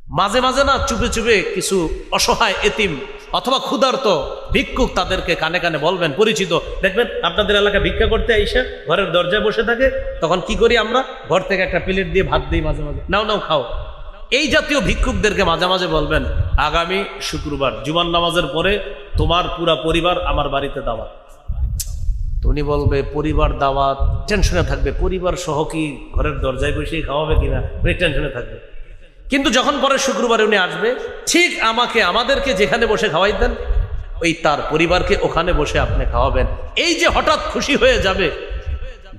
মাঝে মাঝে না চুপে চুপে কিছু অসহায় এতিম অথবা ক্ষুধার্ত ভিক্ষুক তাদেরকে কানে কানে বলবেন, পরিচিত দেখবেন আপনাদের এলাকা ভিক্ষা করতে আইসা ঘরের দরজায় বসে থাকে, তখন কি করি আমরা, ঘর থেকে একটা প্লেট দিয়ে ভাত দিই, মাঝে মাঝে নাও নাও খাও। এই জাতীয় ভিক্ষুকদেরকে মাঝে মাঝে বলবেন, আগামী শুক্রবার জুমার নামাজের পরে তোমার পুরা পরিবার আমার বাড়িতে দাওয়াত। উনি বলবে পরিবার দাওয়াত, টেনশনে থাকবে, পরিবার সহ কি ঘরের দরজায় বসে খাওয়াবে কিনা, ওই টেনশনে থাকবে। কিন্তু যখন পরে শুক্রবারে উনি আসবে, ঠিক আমাদেরকে যেখানে বসে খাওয়াইতেন ওই তার পরিবারকে ওখানে বসে আপনি খাওয়াবেন। এই যে হঠাৎ খুশি হয়ে যাবে,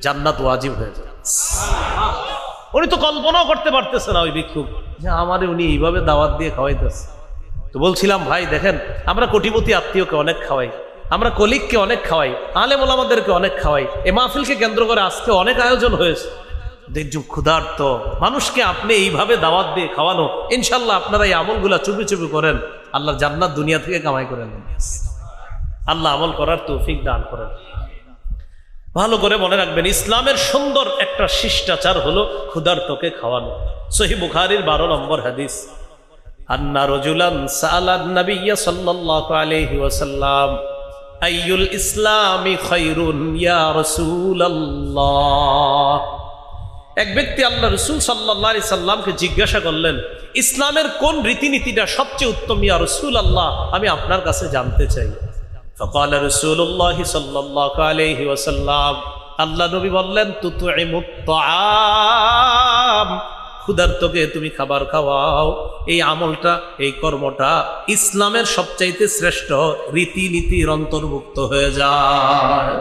জান্নাত ওয়াজিব হয়ে যাবে। উনি তো কল্পনাও করতে পারতেছে না ওই ভিক্ষুক যে আমারে উনি এইভাবে দাওয়াত দিয়ে খাওয়াইতেছে। তো বলছিলাম ভাই দেখেন, আমরা কোটিপতি আত্মীয়কে অনেক খাওয়াই, আমরা কলিগকে অনেক খাওয়াই, আলেম ওলামাদেরকে অনেক খাওয়াই। এ মাহফিলকে কেন্দ্র করে আজকে অনেক আয়োজন হয়েছে। দেখুন ক্ষুধার্ত মানুষকে আপনি এইভাবে দাওয়াত দিয়ে খাওয়ানো, ইনশাল্লাহ আপনারা এই আমলগুলা চুপি চুপি করেন, আল্লাহর জান্নাত দুনিয়া থেকে কামাই করেন। আল্লাহ আমল করার তৌফিক দান করেন। ভালো করে মনে রাখবেন, ইসলামের সুন্দর একটা শিষ্টাচার হলো ক্ষুধার্তকে খাওয়ানো। সহিহ বুখারীর 12 নম্বর হাদিস, আন্না রাজুলান সাআলান নবিয়্য সাল্লাল্লাহু আলাইহি ওয়াসাল্লাম আইয়ুল ইসলামি খায়রুন ইয়া রাসূলুল্লাহ। এক ব্যক্তি আল্লাহ রাসূল সাল্লাল্লাহু আলাইহি সাল্লামকে জিজ্ঞাসা করলেন, ইসলামের কোন রীতিনীতিটা সবচেয়ে উত্তম ইয়া রাসূলুল্লাহ, আমি আপনার কাছে জানতে চাই। فقال رسول الله صلى الله عليه وسلم, আল্লাহ নবী বললেন, তুতইমুত তাআম, ক্ষুধার্তকে তুমি খাবার খাওয়াও। এই আমলটা, এই কর্মটা ইসলামের সবচাইতে শ্রেষ্ঠ রীতিনীতির অন্তর্ভুক্ত হয়ে যায়।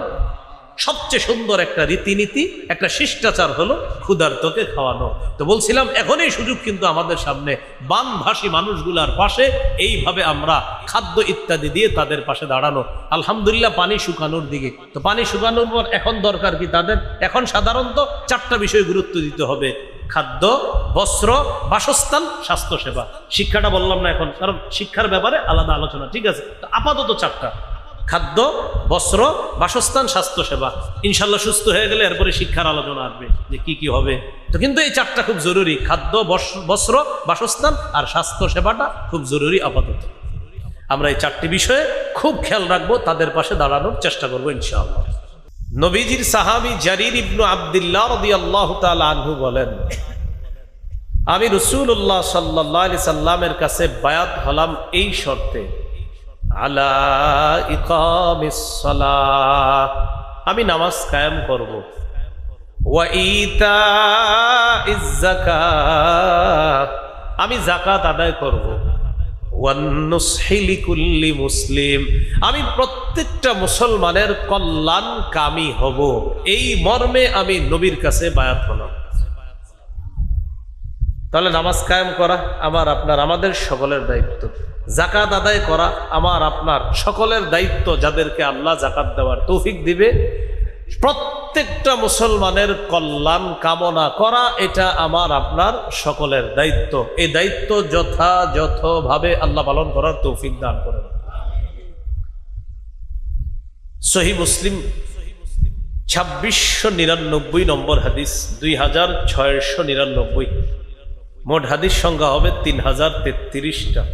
সবচেয়ে সুন্দর একটা রীতিনীতি, একটা শিষ্টাচার হলো ক্ষুধার্তকে খাওয়ানো। তো বলছিলাম এখনই সুযোগ কিন্তু আমাদের সামনে, বানভাসী মানুষগুলার পাশে এইভাবে আমরা খাদ্য ইত্যাদি দিয়ে তাদের পাশে দাঁড়ানো। আলহামদুলিল্লাহ পানি শুকানোর দিকে, তো পানি শুকানোর পর এখন দরকার কি তাদের, এখন সাধারণত 4টা বিষয় গুরুত্ব দিতে হবে: খাদ্য, বস্ত্র, বাসস্থান, স্বাস্থ্যসেবা। শিক্ষাটা বললাম না এখন, কারণ শিক্ষার ব্যাপারে আলাদা আলোচনা, ঠিক আছে? তো আপাতত 4টা: খাদ্য, বস্ত্র, বাসস্থান, স্বাস্থ্যসেবা। ইনশাল্লাহ সুস্থ হয়ে গেলে এরপরে শিক্ষার আলোচনা আসবে যে কি কি হবে। তো কিন্তু এই 4টা খুব জরুরি: খাদ্য, বস্ত্র, বাসস্থান আর স্বাস্থ্যসেবাটা খুব জরুরি। আপাতত আমরা এই 4টি বিষয়ে খুব খেয়াল রাখবো, তাদের পাশে দাঁড়ানোর চেষ্টা করবো ইনশাআল্লাহ। নবীজির সাহাবী জারির ইবনু আব্দুল্লাহ রাদিয়াল্লাহু তাআলা আনহু বলেন, আমি রাসূলুল্লাহ সাল্লাল্লাহু আলাইহি সাল্লামের কাছে বায়াত হলাম এই শর্তে, আলা ইকামিস সালাহ, আমি নামাজ কায়েম করব, ওয়া ইতাইজ যাকাত, আমি যাকাত আদায় করব, ওয়ান নুসহি লিকুল্লি মুসলিম, আমি প্রত্যেকটা মুসলমানের কল্যাণকামী হব। এই মর্মে আমি নবীর কাছে বায়াত হলাম। তাহলে নামাজ কায়েম করা আমার আপনার, আমাদের সকলের দায়িত্ব। যাকাত আদায় করা আমার আপনার সকলের দায়িত্ব। যাদেরকে আল্লাহ যাকাত দেওয়ার তৌফিক দিবে, প্রত্যেকটা মুসলমানের কল্যাণ কামনা করা, এটা আমার আপনার সকলের দায়িত্ব। এই দায়িত্ব যথাযথভাবে আল্লাহ পালন করার তৌফিক দান করেন। সহিহ মুসলিম 2699 নম্বর হাদিস, 2699, মোট হাদিস সংখ্যা হবে 3033টা।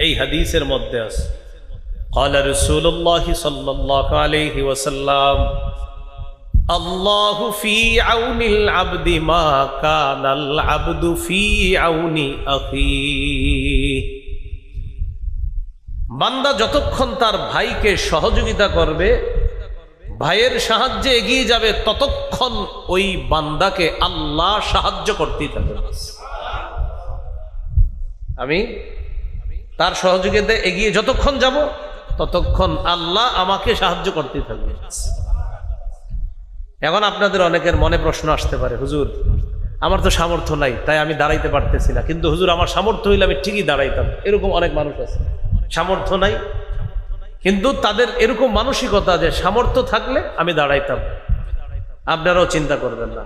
এই হাদিসের মধ্যে আছে, قال رسول الله صلى الله عليه وسلم, الله في عون العبد ما كان العبد في عون أخيه, বান্দা যতক্ষণ তার ভাইকে সহযোগিতা করবে, ভাইয়ের সাহায্যে এগিয়ে যাবে, ততক্ষণ ওই বান্দাকে আল্লাহ সাহায্য করতেই থাকবে। আমি তার সহযোগিতায় এগিয়ে যতক্ষণ যাব, ততক্ষণ আল্লাহ আমাকে সাহায্য করতে থাকবে। এখন আপনাদের অনেকের মনে প্রশ্ন আসতে পারে, হুজুর আমার তো সামর্থ্য নাই, তাই আমি দাঁড়াইতে পারতেছি না, কিন্তু হুজুর আমার সামর্থ্য হইলে আমি ঠিকই দাঁড়াইতাম। এরকম অনেক মানুষ আছে, সামর্থ্য নাই, কিন্তু তাদের এরকম মানসিকতা যে সামর্থ্য থাকলে আমি দাঁড়াইতাম। আপনারাও চিন্তা করবেন না,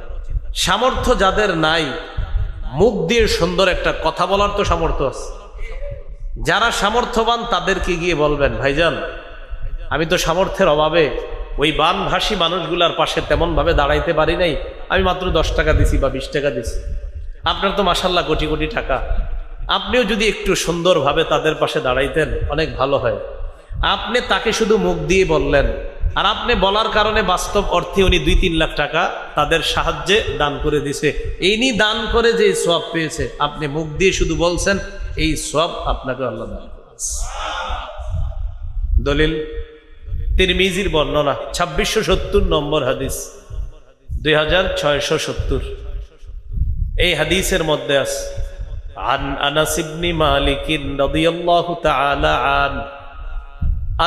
সামর্থ্য যাদের নাই, মুখ দিয়ে সুন্দর একটা কথা বলার তো সামর্থ্য আছে। যারা সামর্থ্যবান তাদেরকে গিয়ে বলবেন, ভাইজান আমি তো সামর্থ্যের অভাবে ওই বানভাসী মানুষগুলার পাশে তেমন ভাবে দাঁড়াইতে পারি নাই, আমি মাত্র 10 টাকা দিছি বা 20 টাকা দিছি, আপনার তো মাশাআল্লাহ কোটি কোটি টাকা, আপনিও যদি একটু সুন্দরভাবে তাদের পাশে দাঁড়াইতেন অনেক ভালো হয়। আপনি তাকে শুধু মুখ দিয়ে বললেন, আর আপনি বলার কারণে বাস্তব অর্থে উনি 2-3 লাখ টাকা তাদের সাহায্যে দান করে দিছে। ইনি দান করে যে সওয়াব পেয়েছে, আপনি মুখ দিয়ে শুধু বলছেন, এই সওয়াব আপনাকে আল্লাহ দান করেছে। দলিল তিরমিজির বর্ণনা 2670 নম্বর হাদিস, 2670। এই হাদিসের মধ্যে আছে عن أنس بن مالك رضي الله تعالى عنه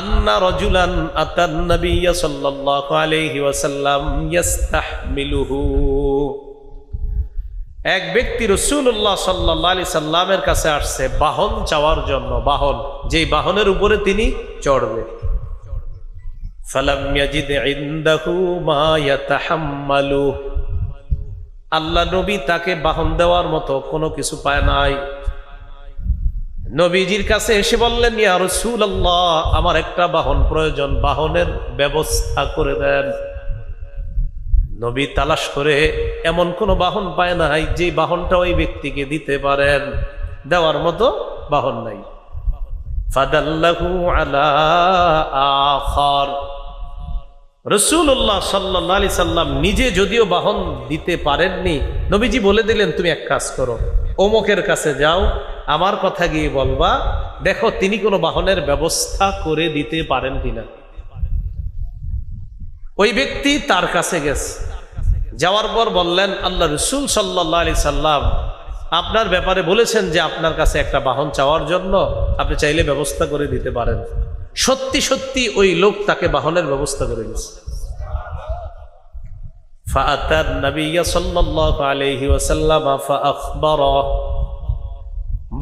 أن رجلا أتى النبي صلى الله عليه وسلم يستحمله। এক ব্যক্তি রাসূলুল্লাহ সাল্লাল্লাহু আলাইহি সাল্লামের কাছে আসছে বাহন চাওয়ার জন্য, বাহন যেই বাহনের উপরে তিনি চড়বে। ফালাম ইয়াজিদ ইনদাহু মা ইয়াতাহাম্মালু, আল্লাহ নবী তাকে বাহন দেওয়ার মতো কোনো কিছু পায় নাই। নবীজির কাছে এসে বললেন, ইয়া রাসূলুল্লাহ, আমার একটা বাহন প্রয়োজন, বাহনের ব্যবস্থা করে দেন। নবী তালাশ করে এমন কোন বাহন পায় নাই যে বাহনটা ওই ব্যক্তিকে দিতে পারেন, দেওয়ার মতো বাহন নাই। ফাদাল্লাহু আলা আখার, রাসূলুল্লাহ সাল্লাল্লাহু আলাইহি সাল্লাম নিজে যদিও বাহন দিতে পারেননি, নবীজি বলে দিলেন, তুমি এক কাজ করো, অমুকের কাছে যাও, আমার কথা গিয়ে বলবা, দেখো তিনি কোনো বাহনের ব্যবস্থা করে দিতে পারেন কিনা। ওই ব্যক্তি তার কাছে গেছে, যাওয়ার পর বললেন, আল্লাহ রাসূল সাল্লাল্লাহু আলাইহি সাল্লাম আপনার ব্যাপারে বলেছেন যে আপনার কাছে একটা বাহন চাওয়ার জন্য, আপনি চাইলে ব্যবস্থা করে দিতে পারেন। সত্যি সত্যি ওই লোক তাকে বাহনের ব্যবস্থা করে দিয়েছে। ফাআতান নবিয়্য সাল্লাল্লাহু আলাইহি ওয়াসাল্লাম ফাআখবারা,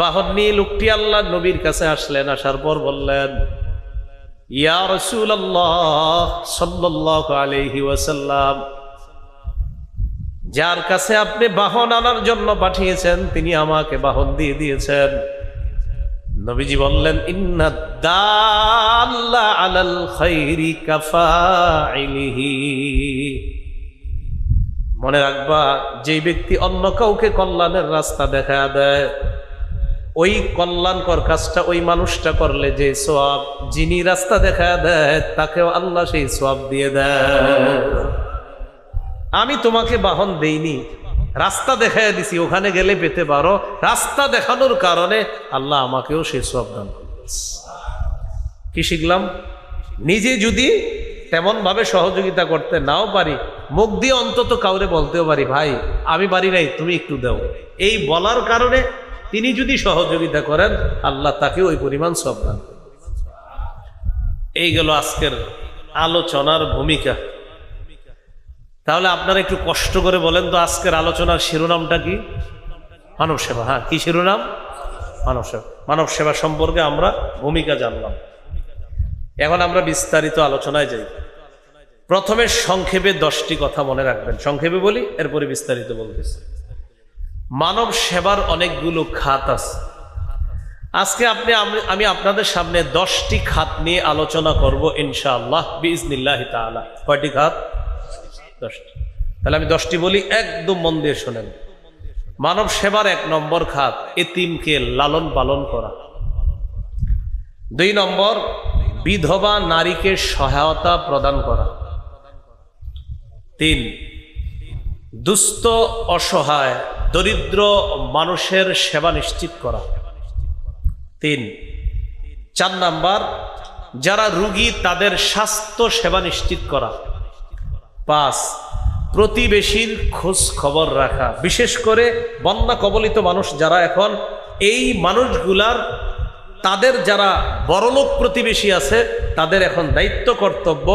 বাহন নিয়ে লোকটি আল্লাহর নবীর কাছে আসলেন। আসার পর বললেন, ইয়া রাসূলুল্লাহ সাল্লাল্লাহু আলাইহি ওয়াসাল্লাম, যার কাছে আপনি বাহন আনার জন্য পাঠিয়েছেন তিনি আমাকে বাহন দিয়ে দিয়েছেন। নবীজি বললেন, ইন্নাদ দাল্লা আলাল খাইরি কাফাইলিহি, মনে রাখবা, যে ব্যক্তি অন্য কাউকে কল্যাণের রাস্তা দেখা দেয়, ওই কল্যাণকর কাজটা ওই মানুষটা করলে যে সওয়াব, যিনি রাস্তা দেখা দেয় তাকেও আল্লাহ সেই সওয়াব দিয়ে দেয়। আমি তোমাকে বাহন দেইনি, রাস্তা দেখাইয়া দিছি, ওখানে গেলে পেতে পারো। রাস্তা দেখানোর কারণে আল্লাহ আমাকেও সেই সওয়াব দান করেছে। কি শিখলাম? নিজে যদি তেমন ভাবে সহযোগিতা করতে নাও পারি, মুখ দিয়ে অন্তত কাউরে বলতেও পারি, ভাই আমি পারি নাই, তুমি একটু দাও। এই বলার কারণে তিনি যদি সহযোগিতা করেন, আল্লাহ তাকে ওই পরিমাণ সওয়াব দান করেন। এই গেল আজকের আলোচনার ভূমিকা। তাহলে আপনারা একটু কষ্ট করে বলেন তো, আজকের আলোচনার শিরোনামটা কি? মানব সেবা। হ্যাঁ, কি শিরোনাম? মানব সেবা। মানব সেবা সম্পর্কে আমরা ভূমিকা জানলাম। এখন আমরা বিস্তারিত আলোচনায় যাই। প্রথমে সংক্ষেপে 10টি কথা মনে রাখবেন, সংক্ষেপে বলি, এরপরে বিস্তারিত বলতেছি। মানব সেবার অনেকগুলো খাত আছে। আজকে আমি আপনাদের সামনে 10টি খাত নিয়ে আলোচনা করব ইনশাআল্লাহ বিইজনিল্লাহি তাআলা। কয়টি খাত? 10টি। তাহলে আমি 10টি বলি, একদম মন দিয়ে শোনেন। মানব সেবার 1 নম্বর খাত, এতিমকে লালন পালন করা। 2 নম্বর, বিধবা নারীকে সহায়তা প্রদান করা। 3, দুস্থ অসহায় দরিদ্র মানুষের সেবা নিশ্চিত করা। 4 নাম্বার, যারা রোগী তাদের স্বাস্থ্য সেবা নিশ্চিত করা। 5, প্রতিবেশীর খোঁজ খবর রাখা, বিশেষ করে বন্যা কবলিত মানুষ যারা, এখন এই মানুষগুলার, তাদের যারা বড়লোক প্রতিবেশী আছে, তাদের এখন দায়িত্ব কর্তব্য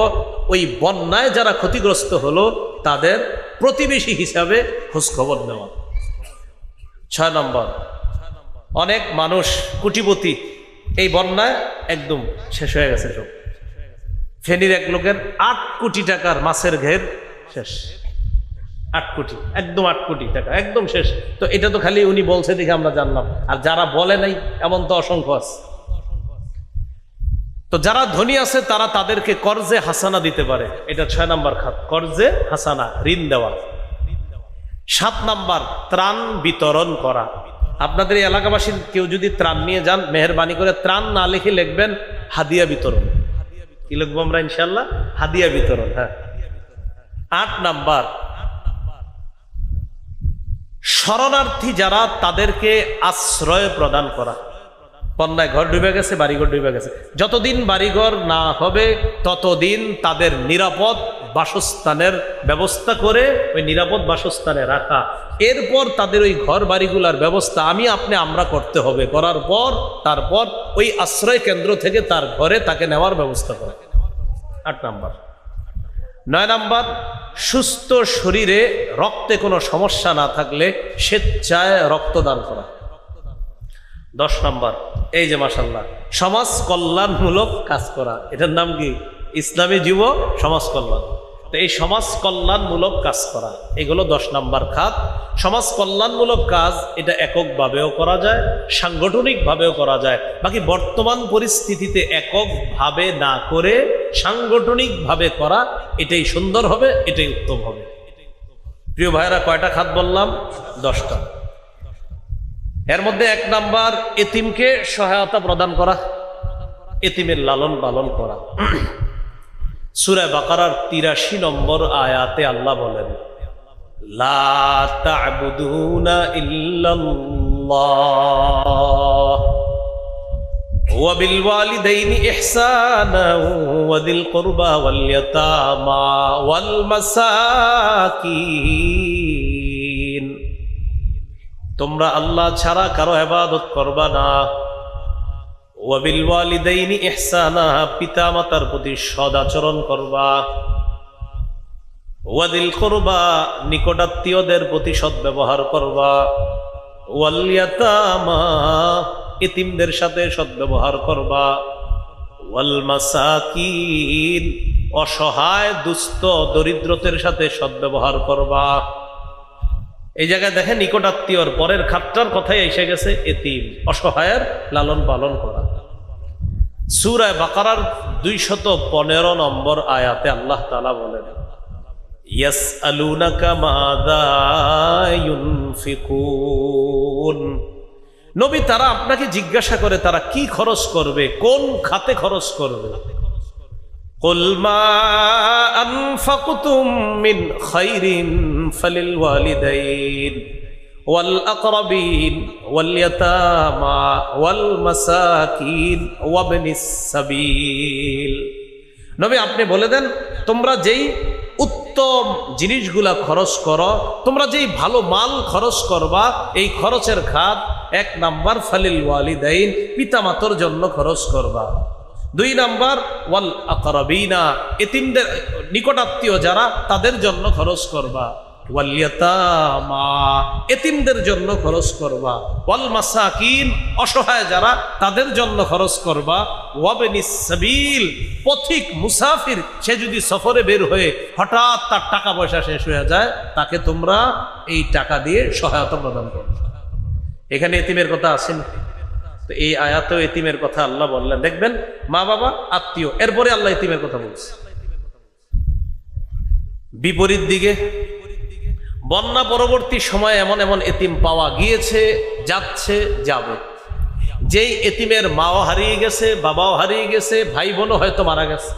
ওই বন্যায় যারা ক্ষতিগ্রস্ত হলো তাদের প্রতিবেশী হিসাবে খোঁজ খবর নেওয়া। 6 নম্বর, অনেক মানুষ কোটিপতি, এই বন্যায় একদম শেষ হয়ে গেছে সব। ফেনীর এক লোকের 8 কোটি টাকার মাছের ঘের শেষ। 8 কোটি, একদম 8 কোটি টাকা একদম শেষ। তো এটা তো খালি উনি বলছে দেখে আমরা জানলাম, আর যারা বলে নাই এমন তো অসংখ্য আছে। তো যারা ধনী আছে তারা তাদেরকে কর্জে হাসানা দিতে পারে, এটা 6 নাম্বার খাত, কর্জে হাসানা, ঋণ দেওয়া। 7 নাম্বার, ত্রাণ বিতরণ করা। আপনাদের এই এলাকাবাসীর কেউ যদি ত্রাণ নিয়ে যান, মেহেরবানি করে ত্রাণ না লিখে লিখবেন হাদিয়া বিতরণ। কি লিখবো আমরা ইনশাল্লাহ? হাদিয়া বিতরণ। হ্যাঁ। 8 নাম্বার, শরণার্থী যারা তাদেরকে আশ্রয় প্রদান করা। বন্যায় ঘর ডুবে গেছে, বাড়িঘর ডুবে গেছে, যতদিন বাড়িঘর না হবে ততদিন তাদের নিরাপদ বাসস্থানের ব্যবস্থা করে ওই নিরাপদ বাসস্থানে রাখা। এরপর তাদের ওই ঘর বাড়িগুলার ব্যবস্থা আমরা করতে হবে। করার পর তারপর ওই আশ্রয় কেন্দ্র থেকে তার ঘরে তাকে নেওয়ার ব্যবস্থা করা। 8 নাম্বার। 9 নাম্বার, সুস্থ শরীরে রক্তে কোনো সমস্যা না থাকলে স্বেচ্ছায় রক্তদান করা। 10 নাম্বার, এই যে মাশাআল্লাহ সমাজ কল্যাণমূলক কাজ করা, এটার নাম কি? ইসলামী যুব সমাজ কল্যাণ। তো এই সমাজ কল্যাণমূলক কাজ করা, এগুলো 10 নাম্বার খাত। সমাজ কল্যাণমূলক কাজ এটা এককভাবেও করা যায়, সাংগঠনিকভাবেও করা যায়। বাকি বর্তমান পরিস্থিতিতে এককভাবে না করে সাংগঠনিকভাবে করা, এটাই সুন্দর হবে, এটাই উত্তম হবে। প্রিয় ভাইরা, কয়টা খাত বললাম? 10টা। এর মধ্যে 1 নাম্বার, এতিমকে সহায়তা প্রদান করা, এতিমের লালন পালন করা। সূরা বাকারার 83 নম্বর আয়াতে আল্লাহ বলেন, লা তা'বুদুনা ইল্লাল্লাহ ওয়া বিল ওয়ালিদাইনি ইহসানা ওয়া দিল কুরবা ওয়াল ইয়াতামা ওয়াল মাসাকিন। তোমরা আল্লাহ ছাড়া কারো ইবাদত করবা না। ওয়া বিল ওয়ালিদাইনি ইহসানা, পিতা মাতার প্রতি সদাচরণ করবা। ওয়া দিল কুরবা, নিকটাত্মীয়দের প্রতি সদ্ব্যবহার করবা। ওয়াল ইয়াতামা, এতিমদের সাথে সদ্ব্যবহার করবা। ওয়াল মাসাকিন, অসহায় দুস্থ দরিদ্রদের সাথে সদ্ব্যবহার করবা। এই জায়গায় দেখেন নিকটাত্মীয়র পরের খাতটার কথাই এসে গেছে, এতিম অসহায়ের লালন পালন করা। সূরা বাকারার 215 নম্বর আয়াতে আল্লাহ তাআলা বলেন, ইয়াসআলুনাকা মাযা ইউনফিকুন। নবী, তারা আপনাকে জিজ্ঞাসা করে তারা কি খরচ করবে, কোন খাতে খরচ করবে। কুল মা আনফাকতুম মিন খাইরিন ফালিল ওয়ালিদাইন ওয়াল আকরাবিন ওয়াল ইয়াতামা ওয়াল মাসাকিন ওয়া ইবনিস সাবিল। নবী, আপনি বলে দেন, তোমরা যেই উত্তম জিনিসগুলা খরচ করো, তোমরা যেই ভালো মাল খরচ করবা, এই খরচের খাত 1 নাম্বার ফালিল ওয়ালিদাইন, পিতামাতার জন্য খরচ করবা। 2 নাম্বার ওয়াল আকরাবিনা, এতিমদের নিকটাত্মীয় যারা তাদের জন্য খরচ করবা। ওয়াল ইয়াতামা, এতিমদের জন্য খরচ করবা। ওয়াল মাসাকিন, অসহায় যারা তাদের জন্য খরচ করবা। ওয়া ইবনিস সাবিল, পথিক মুসাফির, সে যদি সফরে বের হয়ে হঠাৎ তার টাকা পয়সা শেষ হয়ে যায়, তাকে তোমরা এই টাকা দিয়ে সহায়তা প্রদান করবে। এখানে এতিমের কথা আসেন, তো এই আয়াতেও এতিমের কথা আল্লাহ বললেন। দেখবেন মা বাবা আত্মীয়, এরপরে আল্লাহ এতিমের কথা বলছে। বিপরীত দিকে বন্যা পরবর্তী সময়ে এমন এমন এতিম পাওয়া গিয়েছে, যাচ্ছে, যাবে। যেই এতিমের মাও হারিয়ে গেছে, বাবাও হারিয়ে গেছে, ভাই বোনও হয়তো মারা গেছে,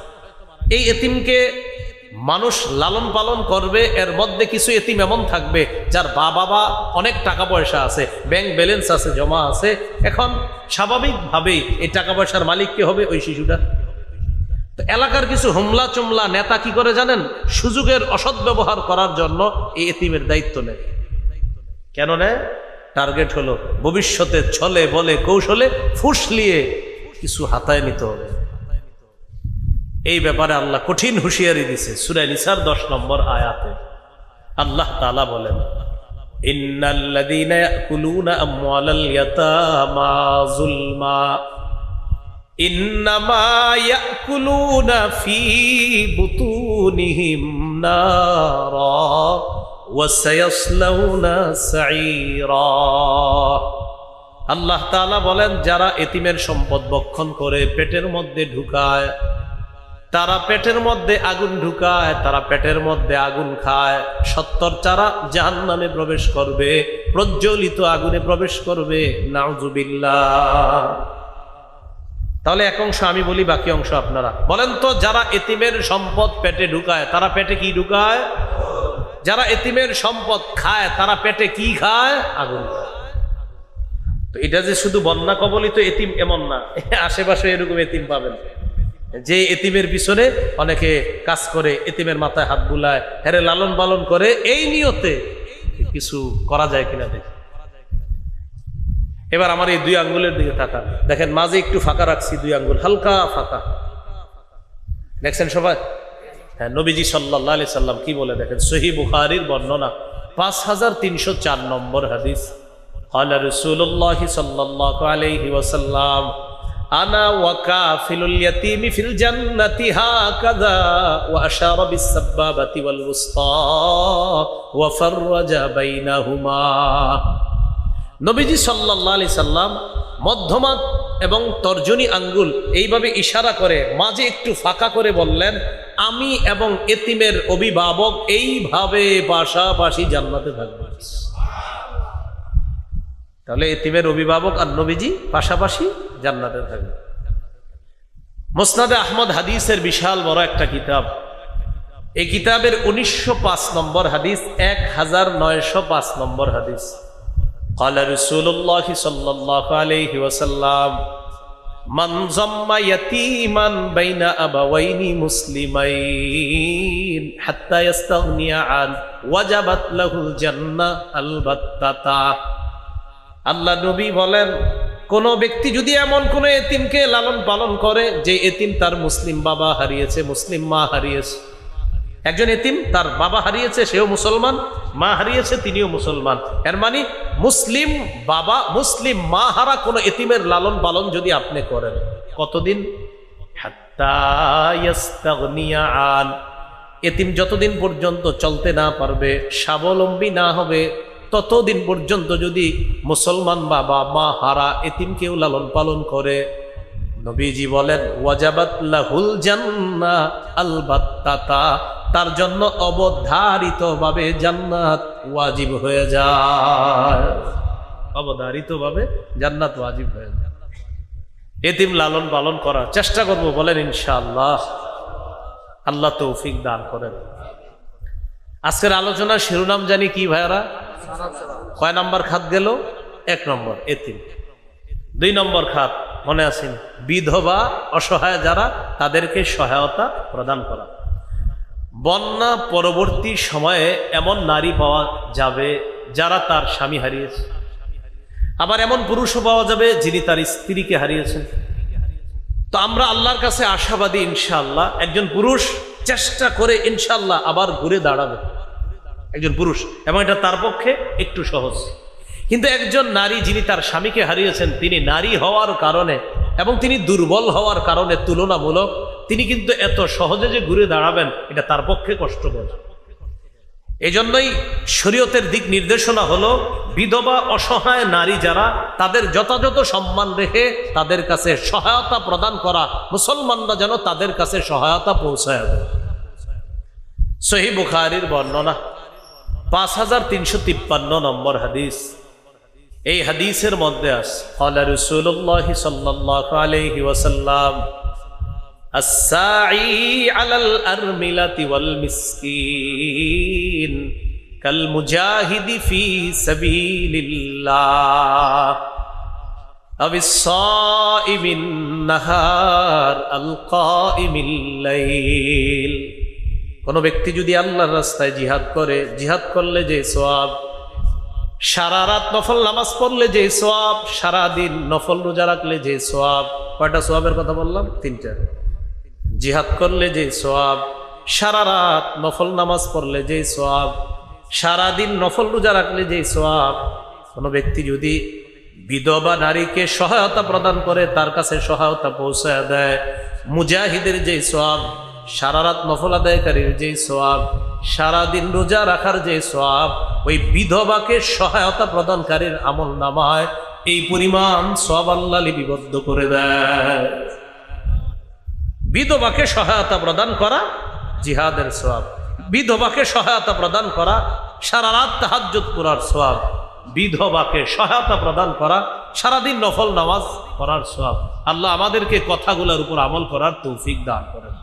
এই এতিমকে মানুষ লালন পালন করবে। এর মধ্যে কিছু এতিম এমন থাকবে যার বাবা অনেক টাকা পয়সা আছে, ব্যাংক ব্যালেন্স আছে, জমা আছে। এখন স্বাভাবিকভাবেই এই টাকা পয়সার মালিক কে হবে? ওই শিশুটা। তো এলাকার কিছু হুমলা চুমলা নেতা কি করে জানেন? সুযোগের অসৎ ব্যবহার করার জন্য এই এতিমের দায়িত্ব নেয়। কেন নেয়? টার্গেট হলো ভবিষ্যতে ছলে বলে কৌশলে ফুসলিয়ে কিছু হাতায় নিতে হবে। এই ব্যাপারে আল্লাহ কঠিন হুঁশিয়ারি দিছে। সূরা নিসার 10 নম্বর আয়াতে আল্লাহ তাআলা বলেন, ইন্নাল্লাযীনা ইয়াকুলুনা আমওয়ালাল ইয়াতামা যুলমা ইন্নামা ইয়াকুলুনা ফি বুতুনিহিম নারা ওয়া সায়াসলাউনা সাঈরা। আল্লাহ তাআলা বলেন, যারা এতিমের সম্পদ ভক্ষণ করে পেটের মধ্যে ঢুকায়, তারা পেটের মধ্যে আগুন ঢুকায়, তারা পেটের মধ্যে আগুন খায়, 70 তারা জাহান্নামে প্রবেশ করবে, প্রজ্বলিত আগুনে প্রবেশ করবে। নাউজুবিল্লাহ। তাহলে এক অংশ আমি বলি, বাকি অংশ আপনারা বলেন তো। যারা এতিমের সম্পদ পেটে ঢুকায় তারা পেটে কি ঢুকায়? যারা এতিমের সম্পদ খায় তারা পেটে কি খায়? আগুন খায়। তো এটা যে শুধু বন্যা কবলিত এতিম এমন না, আশেপাশে এরকম এতিম পাবেন, যে এতিমের পিছনে অনেকে কাজ করে, এতিমের মাথায় হাত বুলায়, হেরে লালন পালন করে, এই নিয়তে কিছু করা যায় কিনা দেখি। এবার আমার এই 2 আঙ্গুলের দিকে তাকান, দেখেন মাঝে একটু ফাঁকা রাখছি, 2 আঙ্গুল হালকা ফাঁকা, দেখছেন সবাই? হ্যাঁ, নবীজি সাল্লাল্লাহু আলাইহি সাল্লাম কি বলে দেখেন, সহিহ বুখারীর বর্ণনা 5304 নম্বর হাদিস। ক্বালা রাসূলুল্লাহ সাল্লাল্লাহু আলাইহি ওয়াসাল্লাম, আনা ওয়া কাফিলুল ইয়াতীমি ফিল জান্নাতি হাকাযা, ওয়া আশারা বিস সাব্বাবাতি ওয়াল উসতা ওয়া ফাররাজা বাইনাহুমা। নবীজি সাল্লাল্লাহু আলাইহি সাল্লাম মধ্যমা এবং তর্জনী আঙ্গুল এইভাবে ইশারা করে মাঝে একটু ফাঁকা করে বললেন, আমি এবং এতিমের অভিভাবক এইভাবে পাশাপাশি জান্নাতে থাকব। তাহলে এতিমের অভিভাবক আর নবীজি পাশাপাশি জান্নাতে থাকবে। মুসনাদে আহমদ হাদিসের বিশাল বড় একটা কিতাব, এই কিতাবের 1905 নম্বর হাদিস, 1905 নম্বর হাদিস। قال رسول الله صلى الله عليه وسلم من ضم يتيما بين أبوين مسلمين حتى يستغني عنه وجبت له الجنة البتة। আল্লাহ নবী বলেন, কোন ব্যক্তি যদি এমন কোন এতিমকে লালন পালন করে যে এতিম তার মুসলিম বাবা হারিয়েছে, মুসলিম মা হারিয়েছে। একজন এতিম তার বাবা হারিয়েছে, সেও মুসলমান, মা হারিয়েছে, তিনিও মুসলমান। এর মানে মুসলিম বাবা মুসলিম মা হারা কোন এতিমের লালন পালন যদি আপনি করেন, কতদিন? হাত্তা ইয়াস্তাগনিয়া আন, এতিম যতদিন পর্যন্ত চলতে না পারবে, স্বাবলম্বী না হবে, ততদিন পর্যন্ত যদি মুসলমান বাবা মা হারা এতিমকেও লালন পালন করে, নবীজি বলেন ওয়াজাবাত লাহুল জান্নাহ আলবাত্তাতা, তার জন্য অবধারিতভাবে জান্নাত ওয়াজিব হয়ে যায়। অবধারিতভাবে জান্নাত ওয়াজিব হয়ে যায়। এতিম লালন পালন করার চেষ্টা করব, বলেন ইনশাআল্লাহ। আল্লাহ তৌফিক দান করেন। আজকের আলোচনার শিরোনাম জানি কি ভাইরা? কয় নাম্বার খাত গেল? 1 নম্বর এতিম। 2 নম্বর খাত মনে আছেন? বিধবা অসহায় যারা, তাদেরকে সহায়তা প্রদান করা। বন্যা পরবর্তী সময়ে এমন নারী পাওয়া যাবে যারা তার স্বামী হারিয়েছে, আবার এমন পুরুষও পাওয়া যাবে যিনি তার স্ত্রীকে হারিয়েছেন। তো আমরা আল্লাহর কাছে আশাবাদী ইনশাআল্লাহ, একজন পুরুষ চেষ্টা করে ইনশাআল্লাহ আবার ঘুরে দাঁড়াবে, একজন পুরুষ, এবং এটা তার পক্ষে একটু সহজ। কিন্তু একজন নারী যিনি তার স্বামীকে হারিয়েছেন, তিনি নারী হওয়ার কারণে এবং তিনি দুর্বল হওয়ার কারণে তুলনামূলক তিনি কিন্তু এত সহজে যে ঘুরে দাঁড়াবেন, এটা তার পক্ষে কষ্টকর। এই জন্যই শরীয়তের দিক নির্দেশনা হলো, বিধবা অসহায় নারী যারা, তাদের যথাযথ সম্মান রেখে তাদের কাছে সহায়তা প্রদান করা, মুসলমানরা যেন তাদের কাছে সহায়তা পৌঁছায় দেয়। সহিহ বুখারীর বর্ণনা 5353 নম্বর হাদিস। এই হাদিসের মধ্যে আছে, ক্বালা রাসূলুল্লাহ সাল্লাল্লাহু আলাইহি ওয়াসাল্লাম, আস-সাঈ আলাল আরমিলাতি ওয়াল মিসকিন কাল মুজাহিদি ফি সাবিলিল্লাহ আবিস সাইমিন নাহার আল কাইমিল লাইল। কোন ব্যক্তি যদি আল্লাহর রাস্তায় জিহাদ করে, জিহাদ করলে যে সওয়াব, সারা রাত নফল নামাজ পড়লে যে সওয়াব, সারা দিন নফল রোজা রাখলে যে সওয়াব। কয়টা সওয়াবের কথা বললাম? 3টা। জিহাদ করলে যে সওয়াব, সারা রাত নফল নামাজ পড়লে যে সওয়াব, সারা দিন নফল রোজা রাখলে যে সওয়াব। কোনো ব্যক্তি যদি বিধবা নারীকে সহায়তা প্রদান করে, তার কাছে সহায়তা পৌঁছায় দেয়, মুজাহিদের যে সওয়াব, সারা রাত নফল আদায়কারীর যে সওয়াব, সারাদিন রোজা রাখার যে সওয়াব, ওই বিধবাকে সহায়তা প্রদানকারীর আমল নামায় এই পরিমাণ সওয়াব আল্লাহ লিপিবদ্ধ করে দেয়। বিধবাকে সহায়তা প্রদান করা জিহাদের সওয়াব, বিধবাকে সহায়তা প্রদান করা সারা রাত তাহাজ্জুদ করার সওয়াব, বিধবাকে সহায়তা প্রদান করা সারাদিন নফল নামাজ পড়ার সওয়াব। আল্লাহ আমাদেরকে কথাগুলোর উপর আমল করার তৌফিক দান করেন।